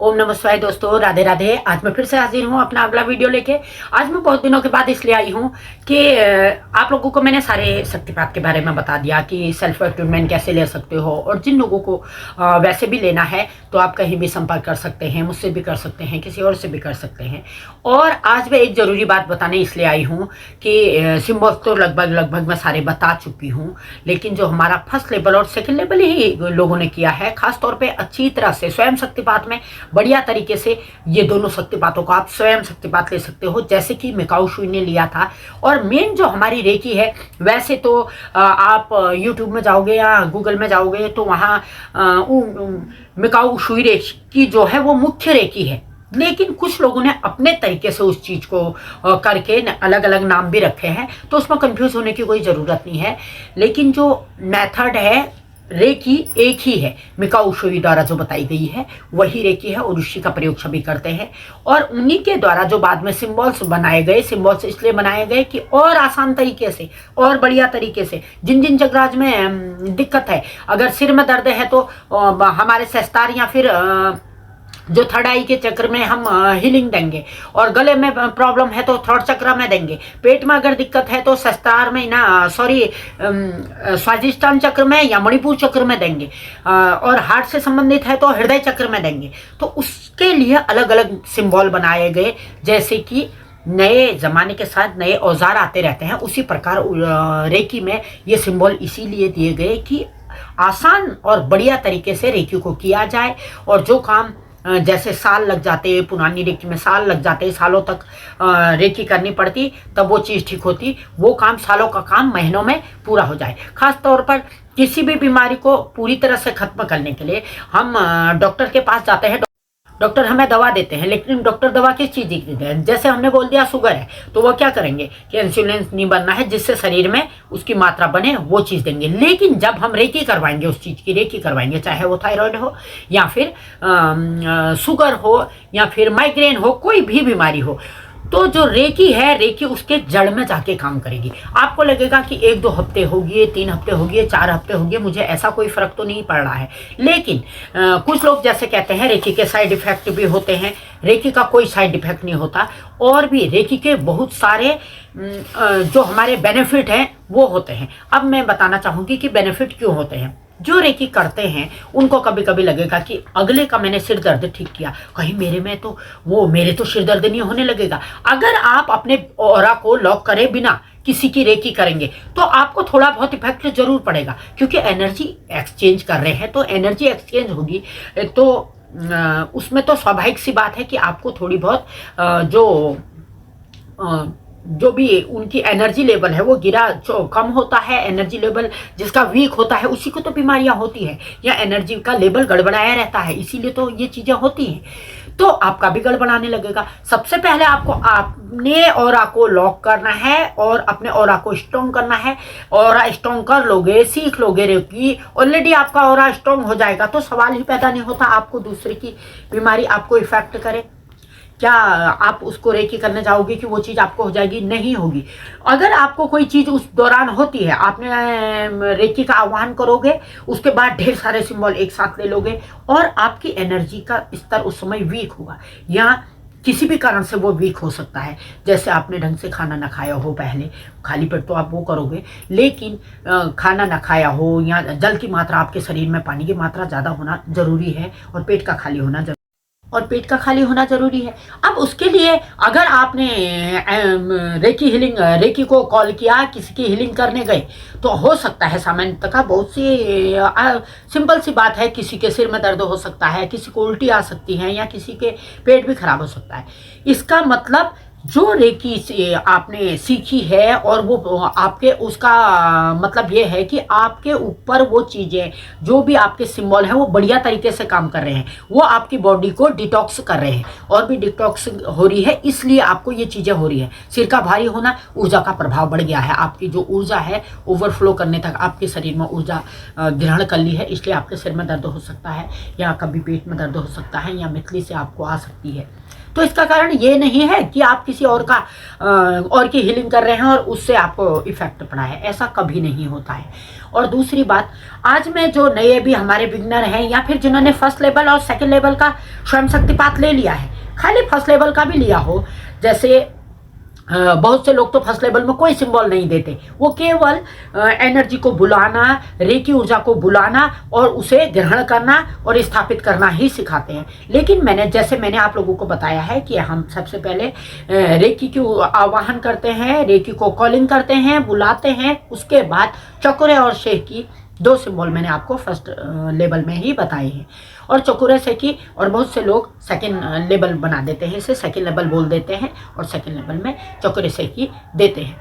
ओम नमः शिवाय। दोस्तों राधे राधे। आज मैं फिर से हाजिर हूँ अपना अगला वीडियो लेके। आज मैं बहुत दिनों के बाद इसलिए आई हूँ कि आप लोगों को मैंने सारे शक्तिपात के बारे में बता दिया कि सेल्फ ट्रीटमेंट कैसे ले सकते हो, और जिन लोगों को वैसे भी लेना है तो आप कहीं भी संपर्क कर सकते हैं, मुझसे भी कर सकते हैं, किसी और से भी कर सकते हैं। और आज मैं एक ज़रूरी बात बताने इसलिए आई हूँ कि सिम्बॉल्स तो लगभग मैं सारे बता चुकी हूँ, लेकिन जो हमारा फर्स्ट लेवल और सेकेंड लेवल ही लोगों ने किया है, खासतौर पर अच्छी तरह से स्वयं शक्तिपात में बढ़िया तरीके से, ये दोनों शक्तिपातों को आप स्वयं शक्तिपात ले सकते हो, जैसे कि मिकाऊ शुई ने लिया था। और मेन जो हमारी रेकी है, वैसे तो आप यूट्यूब में जाओगे या गूगल में जाओगे तो वहाँ मिकाऊ शुई रेकी जो है वो मुख्य रेकी है, लेकिन कुछ लोगों ने अपने तरीके से उस चीज़ को करके अलग अलग नाम भी रखे हैं, तो उसमें कंफ्यूज होने की कोई ज़रूरत नहीं है। लेकिन जो मेथड है रेकी एक ही है, मिकाऊ शुई द्वारा जो बताई गई है वही रेकी है, और उसी का प्रयोग सभी करते हैं। और उन्हीं के द्वारा जो बाद में सिम्बॉल्स बनाए गए, सिम्बॉल्स इसलिए बनाए गए कि और आसान तरीके से और बढ़िया तरीके से जिन जिन जगराज में दिक्कत है, अगर सिर में दर्द है तो हमारे सहस्त्रार या फिर जो थर्ड आई के चक्र में हम हीलिंग देंगे, और गले में प्रॉब्लम है तो थर्ड चक्र में देंगे, पेट में अगर दिक्कत है तो सहस्त्रार में स्वादिष्टान चक्र में या मणिपुर चक्र में देंगे, और हार्ट से संबंधित है तो हृदय चक्र में देंगे। तो उसके लिए अलग अलग सिंबल बनाए गए, जैसे कि नए ज़माने के साथ नए औजार आते रहते हैं, उसी प्रकार रेकी में ये सिंबल इसीलिए दिए गए कि आसान और बढ़िया तरीके से रेकी को किया जाए, और जो काम जैसे साल लग जाते, पुरानी रेकी में साल लग जाते, सालों तक रेकी करनी पड़ती तब वो चीज़ ठीक होती, वो काम सालों का काम महीनों में पूरा हो जाए। खास तौर पर किसी भी बीमारी को पूरी तरह से खत्म करने के लिए हम डॉक्टर के पास जाते हैं, डॉक्टर हमें दवा देते हैं, लेकिन डॉक्टर दवा किस चीज़ की देते हैं? जैसे हमने बोल दिया शुगर है तो वो क्या करेंगे कि इंसुलिन नहीं बनना है, जिससे शरीर में उसकी मात्रा बने, वो चीज़ देंगे। लेकिन जब हम रेकी करवाएंगे, उस चीज़ की रेकी करवाएंगे, चाहे वो थायराइड हो या फिर शुगर हो या फिर माइग्रेन हो, कोई भी बीमारी हो, तो जो रेकी है, रेकी उसके जड़ में जाके काम करेगी। आपको लगेगा कि 1-2 हफ्ते हो गए, 3 हफ्ते हो गए, 4 हफ्ते हो गए, मुझे ऐसा कोई फर्क तो नहीं पड़ रहा है। लेकिन कुछ लोग जैसे कहते हैं रेकी के साइड इफेक्ट भी होते हैं। रेकी का कोई साइड इफेक्ट नहीं होता, और भी रेकी के बहुत सारे जो हमारे बेनिफिट हैं वो होते हैं। अब मैं बताना चाहूँगी कि बेनिफिट क्यों होते हैं। जो रेकी करते हैं उनको कभी कभी लगेगा कि अगले का मैंने सिर दर्द ठीक किया, कहीं मेरे तो सिर दर्द नहीं होने लगेगा। अगर आप अपने ऑरा को लॉक करे बिना किसी की रेकी करेंगे तो आपको थोड़ा बहुत इफेक्ट जरूर पड़ेगा, क्योंकि एनर्जी एक्सचेंज कर रहे हैं, तो एनर्जी एक्सचेंज होगी तो उसमें तो स्वाभाविक सी बात है कि आपको थोड़ी बहुत जो भी उनकी एनर्जी लेवल है वो कम होता है। एनर्जी लेवल जिसका वीक होता है उसी को तो बीमारियां होती है, या एनर्जी का लेवल गड़बड़ाया रहता है, इसीलिए तो ये चीज़ें होती हैं। तो आपका भी गड़बड़ाने लगेगा। सबसे पहले आपको अपने ऑरा को लॉक करना है और अपने ऑरा को स्ट्रॉन्ग करना है। ऑरा स्ट्रॉन्ग कर लोगे, सीख लोगे रेकी, ऑलरेडी आपका ऑरा स्ट्रॉन्ग हो जाएगा, तो सवाल ही पैदा नहीं होता आपको दूसरे की बीमारी आपको इफेक्ट करे। क्या आप उसको रेकी करने जाओगे कि वो चीज़ आपको हो जाएगी? नहीं होगी। अगर आपको कोई चीज़ उस दौरान होती है, आपने रेकी का आह्वान करोगे, उसके बाद ढेर सारे सिंबल एक साथ ले लोगे, और आपकी एनर्जी का स्तर उस समय वीक होगा, या किसी भी कारण से वो वीक हो सकता है। जैसे आपने ढंग से खाना ना खाया हो, पहले खाली पेट तो आप वो करोगे, लेकिन खाना ना खाया हो, या जल की मात्रा, आपके शरीर में पानी की मात्रा ज़्यादा होना ज़रूरी है, और पेट का खाली होना ज़रूरी है। अब उसके लिए अगर आपने रेकी को कॉल किया, किसी की हीलिंग करने गए, तो हो सकता है सामान्यतः बहुत सी सिंपल सी बात है, किसी के सिर में दर्द हो सकता है, किसी को उल्टी आ सकती है, या किसी के पेट भी खराब हो सकता है। इसका मतलब जो रेकी आपने सीखी है, और वो आपके, उसका मतलब ये है कि आपके ऊपर वो चीज़ें जो भी आपके सिंबल हैं वो बढ़िया तरीके से काम कर रहे हैं, वो आपकी बॉडी को डिटॉक्स कर रहे हैं, और भी डिटॉक्स हो रही है, इसलिए आपको ये चीज़ें हो रही है। सिर का भारी होना, ऊर्जा का प्रभाव बढ़ गया है, आपकी जो ऊर्जा है ओवरफ्लो करने तक आपके शरीर में ऊर्जा ग्रहण कर ली है, इसलिए आपके सिर में दर्द हो सकता है, या कभी पेट में दर्द हो सकता है, या मितली से आपको आ सकती है। तो इसका कारण ये नहीं है कि आप किसी और की हीलिंग कर रहे हैं और उससे आपको इफेक्ट पड़ा है, ऐसा कभी नहीं होता है। और दूसरी बात, आज में जो नए भी हमारे बिगनर हैं या फिर जिन्होंने फर्स्ट लेवल और सेकंड लेवल का स्वयं शक्तिपात ले लिया है, खाली फर्स्ट लेवल का भी लिया हो, जैसे बहुत से लोग तो फर्स्ट लेवल में कोई सिंबल नहीं देते, वो केवल एनर्जी को बुलाना, रेकी ऊर्जा को बुलाना और उसे ग्रहण करना और स्थापित करना ही सिखाते हैं। लेकिन मैंने आप लोगों को बताया है कि हम सबसे पहले रेकी को आवाहन करते हैं, रेकी को कॉलिंग करते हैं, बुलाते हैं, उसके बाद चक्रे और शेख की 2 सिंबल मैंने आपको फर्स्ट लेवल में ही बताए हैं। और चकोरे से की और बहुत से लोग सेकंड लेवल बना देते हैं, इसे सेकंड लेवल बोल देते हैं और सेकंड लेवल में चकोरे से की देते हैं।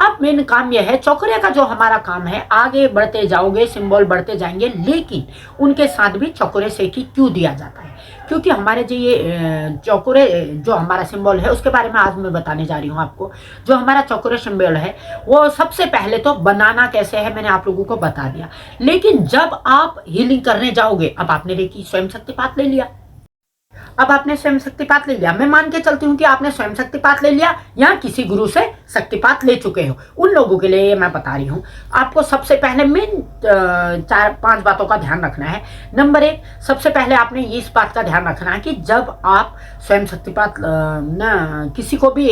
अब मेन काम यह है, चौकरे का जो हमारा काम है, आगे बढ़ते जाओगे, सिंबल बढ़ते जाएंगे, लेकिन उनके साथ भी चौकरे से की क्यों दिया जाता है, क्योंकि हमारे जो ये चौकरे जो हमारा सिंबल है उसके बारे में आज मैं बताने जा रही हूँ आपको। जो हमारा चौकरे सिंबल है वो सबसे पहले तो बनाना कैसे है मैंने आप लोगों को बता दिया, लेकिन जब आप हीलिंग करने जाओगे, अब आपने रेकी स्वयं शक्तिपात ले लिया, अब आपने स्वयं शक्तिपात ले लिया, मैं मान के चलती हूँ कि आपने स्वयं शक्तिपात ले लिया या किसी गुरु से शक्तिपात ले चुके हो, उन लोगों के लिए मैं बता रही हूँ। आपको सबसे पहले मेन 4-5 बातों का ध्यान रखना है। नंबर 1, सबसे पहले आपने इस बात का ध्यान रखना है कि जब आप स्वयं शक्तिपात न किसी को भी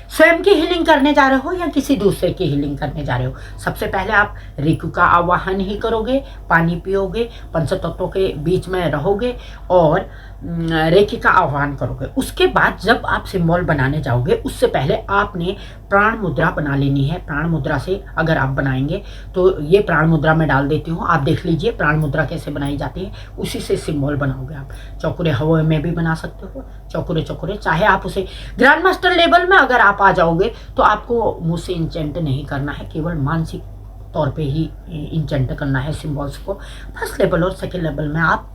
स्वयं की हीलिंग करने जा रहे हो या किसी दूसरे की हीलिंग करने जा रहे हो, सबसे पहले आप रेकू का आवाहन ही करोगे, पानी पियोगे, पंचतत्वों के बीच में रहोगे और रेकी का आह्वान करोगे। उसके बाद जब आप सिंबल बनाने जाओगे, उससे पहले आपने प्राण मुद्रा बना लेनी है। प्राण मुद्रा से अगर आप बनाएंगे तो ये प्राण मुद्रा में डाल देती हूँ, आप देख लीजिए प्राण मुद्रा कैसे बनाई जाती है, उसी से सिंबल बनाओगे आप। चौकुरे हवा में भी बना सकते हो, चौकुरे चाहे आप उसे ग्रैंड मास्टर लेवल में अगर आप आ जाओगे तो आपको मुझसे इंचेंट नहीं करना है, केवल मानसिक तौर पे ही इंचेंट करना है सिंबल्स को। फर्स्ट लेवल और सेकेंड लेवल में आप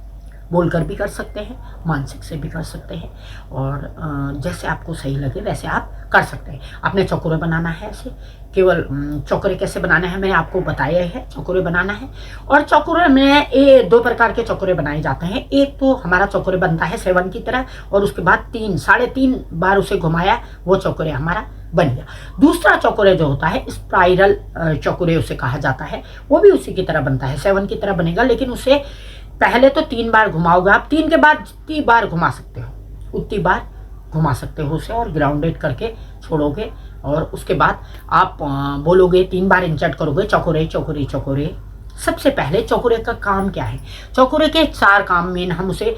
बोलकर भी कर सकते हैं, मानसिक से भी कर सकते हैं, और जैसे आपको सही लगे वैसे आप कर सकते हैं। आपने चौकुरे बनाना है, ऐसे केवल चौकुरे कैसे बनाना है मैंने आपको बताया है, चौकुरे बनाना है। और चौकुरे में ये 2 प्रकार के चौकुरे बनाए जाते हैं। एक तो हमारा चौकुरे बनता है 7 की तरह और उसके बाद 3-3.5 बार उसे घुमाया, वो चौकुरे हमारा बन गया। दूसरा चौकुरे जो होता है स्पाइरल चौकुरे उसे कहा जाता है, वो भी उसी की तरह बनता है, 7 की तरह बनेगा, लेकिन उसे पहले तो 3 बार घुमाओगे आप, 3 के बाद जितनी बार घुमा सकते हो उतनी बार घुमा सकते हो उसे, और ग्राउंडेड करके छोड़ोगे। और उसके बाद आप बोलोगे, 3 बार इंसर्ट करोगे चौकुरे चौकुरे चौकुरे। सबसे पहले चौकुरे का काम क्या है, चौकुरे के 4 काम मेन हम उसे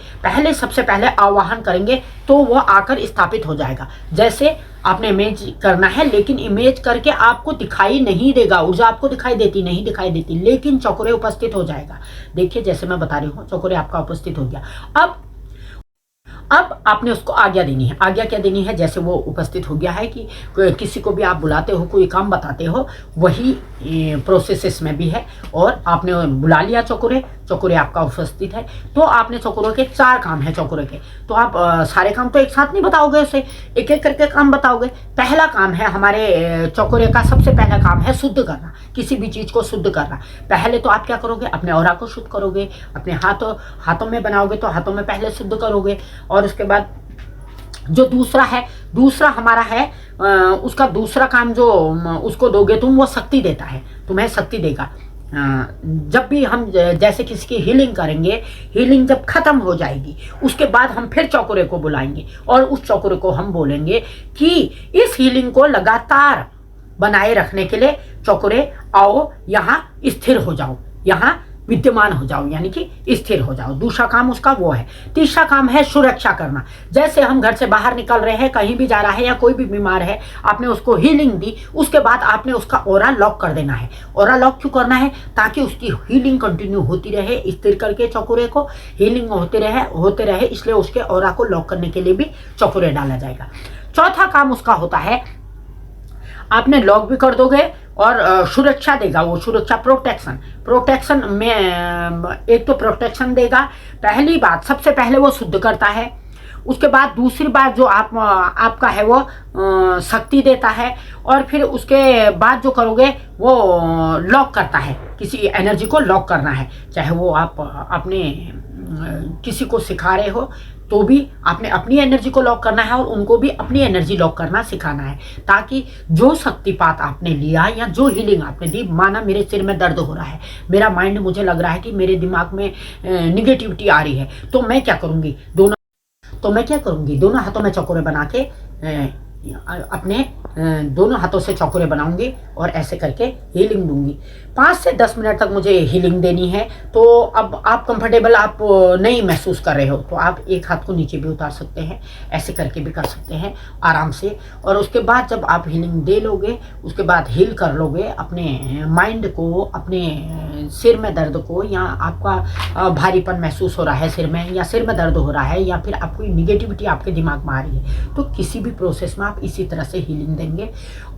सबसे पहले आवाहन करेंगे तो वो आकर स्थापित हो जाएगा। जैसे आपने इमेज करना है, लेकिन इमेज करके आपको दिखाई नहीं देगा, ऊर्जा आपको दिखाई दिखाई देती, लेकिन चौकुरे उपस्थित हो जाएगा। देखिए जैसे मैं बता रही हूँ, चौकुरे आपका उपस्थित हो गया। अब आपने उसको आज्ञा देनी है। आज्ञा क्या देनी है, जैसे वो उपस्थित हो गया है कि किसी को भी आप बुलाते हो, कोई काम बताते हो, वही प्रोसेस में भी है। और आपने बुला लिया चौकुरे आपका उपस्थित है, तो आपने चौकुरों के 4 काम है चौकुरे के, तो आप सारे काम तो एक साथ नहीं बताओगे, उसे एक एक करके काम बताओगे। पहला काम है हमारे चौकुरे का, सबसे पहला काम है शुद्ध करना, किसी भी चीज़ को शुद्ध करना। पहले तो आप क्या करोगे, अपने ऑरा को शुद्ध करोगे, अपने हाथों में बनाओगे तो हाथों में पहले शुद्ध करोगे। और उसके बाद जो दूसरा हमारा है, उसका दूसरा काम जो उसको दोगे तुम, वो शक्ति देता है, तुम्हें शक्ति देगा। जब भी हम जैसे किसी की हीलिंग करेंगे, हीलिंग जब खत्म हो जाएगी उसके बाद हम फिर चौकुरे को बुलाएंगे और उस चौकुरे को हम बोलेंगे कि इस हीलिंग को लगातार बनाए रखने के लिए चौकुरे आओ, यहाँ स्थिर हो जाओ, यहाँ विद्यमान हो जाओ, यानी कि स्थिर हो जाओ। दूसरा काम उसका वो है। तीसरा काम है सुरक्षा करना। जैसे हम घर से बाहर निकल रहे हैं, कहीं भी जा रहा है या कोई भी बीमार है, आपने उसको हीलिंग दी, उसके बाद आपने उसका ऑरा लॉक कर देना है। ऑरा लॉक क्यों करना है, ताकि उसकी हीलिंग कंटिन्यू होती रहे, स्थिर करके चौकुरे को हीलिंग होते रहे, इसलिए उसके ऑरा को लॉक करने के लिए भी चौकुरे डाला जाएगा। चौथा काम उसका होता है, आपने लॉक भी कर दोगे और सुरक्षा देगा, वो सुरक्षा प्रोटेक्शन में एक तो प्रोटेक्शन देगा। पहली बात, सबसे पहले वो शुद्ध करता है, उसके बाद दूसरी बात जो आपका है वो शक्ति देता है, और फिर उसके बाद जो करोगे वो लॉक करता है, किसी एनर्जी को लॉक करना है। चाहे वो आप अपने किसी को सिखा रहे हो तो भी आपने अपनी एनर्जी को लॉक करना है और उनको भी अपनी एनर्जी लॉक करना सिखाना है, ताकि जो शक्तिपात आपने लिया या जो हीलिंग आपने दी, माना मेरे सिर में दर्द हो रहा है, मेरा माइंड मुझे लग रहा है कि मेरे दिमाग में निगेटिविटी आ रही है, तो मैं क्या करूँगी, दोनों हाथों में चकोरे बना के अपने दोनों हाथों से चौकोरे बनाऊंगी और ऐसे करके हीलिंग दूंगी। 5 से 10 मिनट तक मुझे हीलिंग देनी है। तो अब आप कंफर्टेबल आप नहीं महसूस कर रहे हो तो आप एक हाथ को नीचे भी उतार सकते हैं, ऐसे करके भी कर सकते हैं आराम से। और उसके बाद जब आप हीलिंग दे लोगे, उसके बाद हील कर लोगे अपने माइंड को, अपने सिर में दर्द को, या आपका भारीपन महसूस हो रहा है सिर में, या सिर में दर्द हो रहा है, या फिर आपको निगेटिविटी आपके दिमाग में आ रही है, तो किसी भी प्रोसेस में आप इसी तरह से हीलिंग देंगे।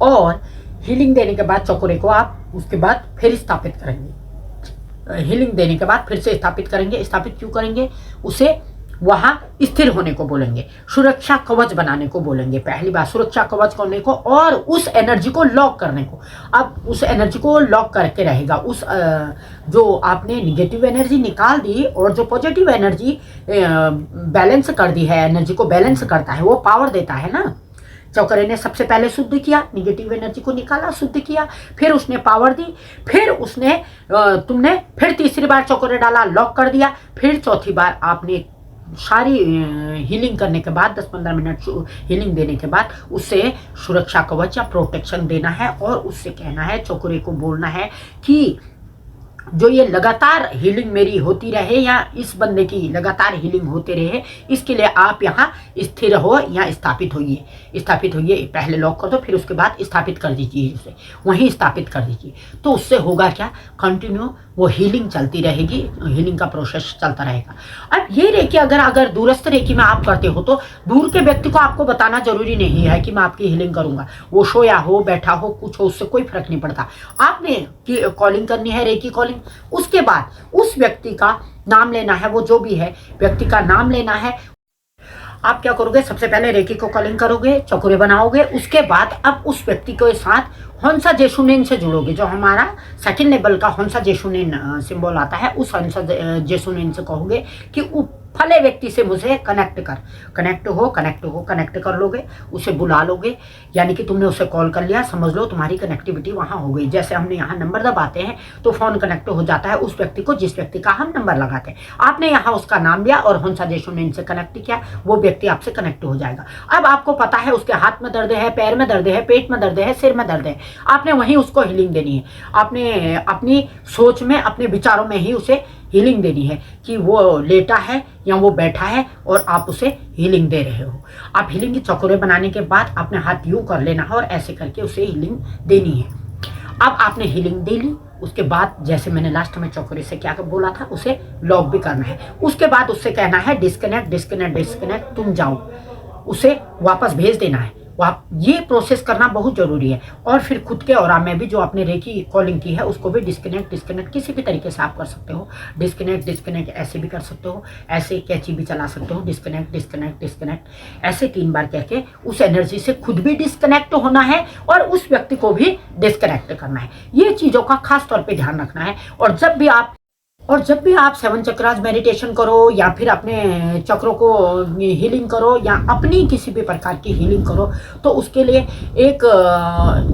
और हीलिंग देने के बाद चकोरे को आप उसके बाद फिर स्थापित करेंगे। हीलिंग देने के बाद फिर से स्थापित करेंगे। स्थापित क्यों करेंगे? उसे वहां स्थिर होने को बोलेंगे, सुरक्षा कवच बनाने को बोलेंगे। पहली बात सुरक्षा कवच करने को और उस एनर्जी को लॉक करने को। अब उस एनर्जी को लॉक करके रहेगा, उस जो आपने निगेटिव एनर्जी निकाल दी और जो पॉजिटिव एनर्जी बैलेंस कर दी है, एनर्जी को बैलेंस करता है, वो पावर देता है ना। चौकरे ने सबसे पहले शुद्ध किया, निगेटिव एनर्जी को निकाला, शुद्ध किया, फिर उसने पावर दी, फिर उसने तुमने फिर तीसरी बार चौकरे डाला, लॉक कर दिया, फिर चौथी बार आपने सारी हीलिंग करने के बाद 10-15 मिनट हीलिंग देने के बाद उससे सुरक्षा कवच या प्रोटेक्शन देना है। और उससे कहना है, चौकरे को बोलना है कि जो ये लगातार हीलिंग मेरी होती रहे, या इस बंदे की लगातार हीलिंग होते रहे, इसके लिए आप यहाँ स्थिर हो या स्थापित होइए। पहले लॉक कर दो, फिर उसके बाद स्थापित कर दीजिए, उसे वहीं स्थापित कर दीजिए। तो उससे होगा क्या, कंटिन्यू वो हीलिंग चलती रहेगी, हीलिंग का प्रोसेस चलता रहेगा। अब ये रेकी अगर दूरस्थ रेकी में आप करते हो तो दूर के व्यक्ति को आपको बताना जरूरी नहीं है कि मैं आपकी हीलिंग करूंगा। वो सोया हो, बैठा हो, कुछ हो, उससे कोई फर्क नहीं पड़ता। आपने कॉलिंग करनी है, रेकी कॉलिंग। उसके बाद उस व्यक्ति का नाम लेना है, वो जो भी है व्यक्ति का नाम लेना है। आप क्या करोगे, सबसे पहले रेकी को कॉलिंग करोगे, चकोरे बनाओगे। उसके बाद अब उस व्यक्ति के साथ हंसा जेसुनेन से जुड़ोगे। जो हमारा सेकंड लेवल का हंसा जेसुनेन सिंबल आता है, उस हंसा जेसुनेन से कहोगे कि फले व्यक्ति से मुझे कनेक्ट कर लोगे, उसे बुला लोगे। यानी कि तुमने उसे कॉल कर लिया, समझ लो तुम्हारी कनेक्टिविटी वहां हो गई। जैसे हमने यहाँ नंबर दबाते हैं तो फोन कनेक्ट हो जाता है उस व्यक्ति को जिस व्यक्ति का हम नंबर लगाते हैं। आपने यहाँ उसका नाम लिया और हंसा जेसुनेन से कनेक्ट किया, वो व्यक्ति आपसे कनेक्ट हो जाएगा। अब आपको पता है उसके हाथ में दर्द है, पैर में दर्द है, पेट में दर्द है, सिर में दर्द है, आपने वहीं उसको हीलिंग देनी है। आपने अपनी सोच में, अपने विचारों में ही उसे हीलिंग देनी है कि वो लेटा है या वो बैठा है और आप उसे हीलिंग दे रहे हो। आप हीलिंग के चकोरे बनाने के बाद अपने हाथ यूं कर लेना है और ऐसे करके उसे हीलिंग देनी है। अब आपने हीलिंग दे ली, उसके बाद जैसे मैंने लास्ट में चकोरे से क्या बोला था, उसे लॉक भी करना है। उसके बाद उससे कहना है डिस्कनेक्ट, तुम जाओ, उसे वापस भेज देना है। ये प्रोसेस करना बहुत जरूरी है। और फिर खुद के ऑरा में भी जो आपने रेकी कॉलिंग की है उसको भी डिस्कनेक्ट किसी भी तरीके से आप कर सकते हो। डिस्कनेक्ट ऐसे भी कर सकते हो, ऐसे कैची भी चला सकते हो। डिस्कनेक्ट ऐसे 3 बार कह के उस एनर्जी से खुद भी डिस्कनेक्ट होना है और उस व्यक्ति को भी डिस्कनेक्ट करना है। ये चीज़ों का खास तौर पे ध्यान रखना है। और जब भी आप 7 चक्रास मेडिटेशन करो या फिर अपने चक्रों को हीलिंग करो या अपनी किसी भी प्रकार की हीलिंग करो, तो उसके लिए एक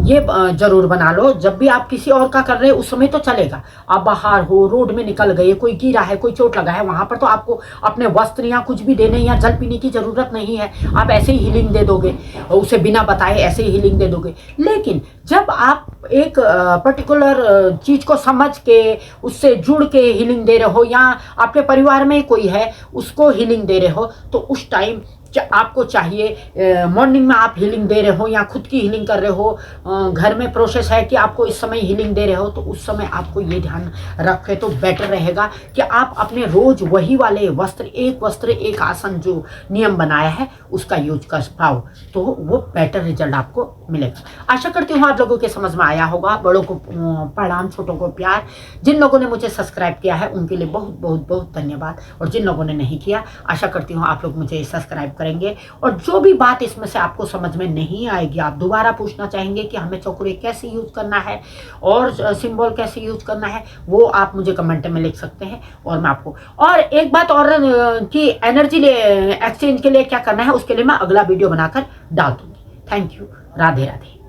ये जरूर बना लो, जब भी आप किसी और का कर रहे हो उस समय तो चलेगा। आप बाहर हो, रोड में निकल गए, कोई गिरा है, कोई चोट लगा है, वहां पर तो आपको अपने वस्त्र या कुछ भी देने या जल पीने की जरूरत नहीं है। आप ऐसे ही हीलिंग दे दोगे, उसे बिना बताए ऐसे ही हीलिंग दे दोगे। लेकिन जब आप एक पर्टिकुलर चीज को समझ के उससे जुड़ के हीलिंग दे रहे हो, या आपके परिवार में कोई है उसको हीलिंग दे रहे हो, तो उस टाइम आपको चाहिए मॉर्निंग में आप हीलिंग दे रहे हो या खुद की हीलिंग कर रहे हो, घर में प्रोसेस है कि आपको इस समय हीलिंग दे रहे हो, तो उस समय आपको ये ध्यान रखे तो बेटर रहेगा कि आप अपने रोज वही वाले वस्त्र एक आसन जो नियम बनाया है उसका यूज कर पाओ, तो वो बेटर रिजल्ट आपको मिलेगा। आशा करती हूँ आप लोगों के समझ में आया होगा। बड़ों को प्रणाम, छोटों को प्यार। जिन लोगों ने मुझे सब्सक्राइब किया है उनके लिए बहुत बहुत बहुत धन्यवाद, और जिन लोगों ने नहीं किया, आशा करती हूँ आप लोग मुझे सब्सक्राइब करेंगे। और जो भी बात इसमें से आपको समझ में नहीं आएगी, आप दोबारा पूछना चाहेंगे कि हमें चक्रे कैसे यूज़ करना है और सिंबल कैसे यूज़ करना है, वो आप मुझे कमेंट में लिख सकते हैं और मैं आपको। और एक बात और कि एनर्जी एक्सचेंज के लिए क्या करना है, उसके लिए मैं अगला वीडियो बनाकर डाल दूंगी। Thank you. राधे राधे।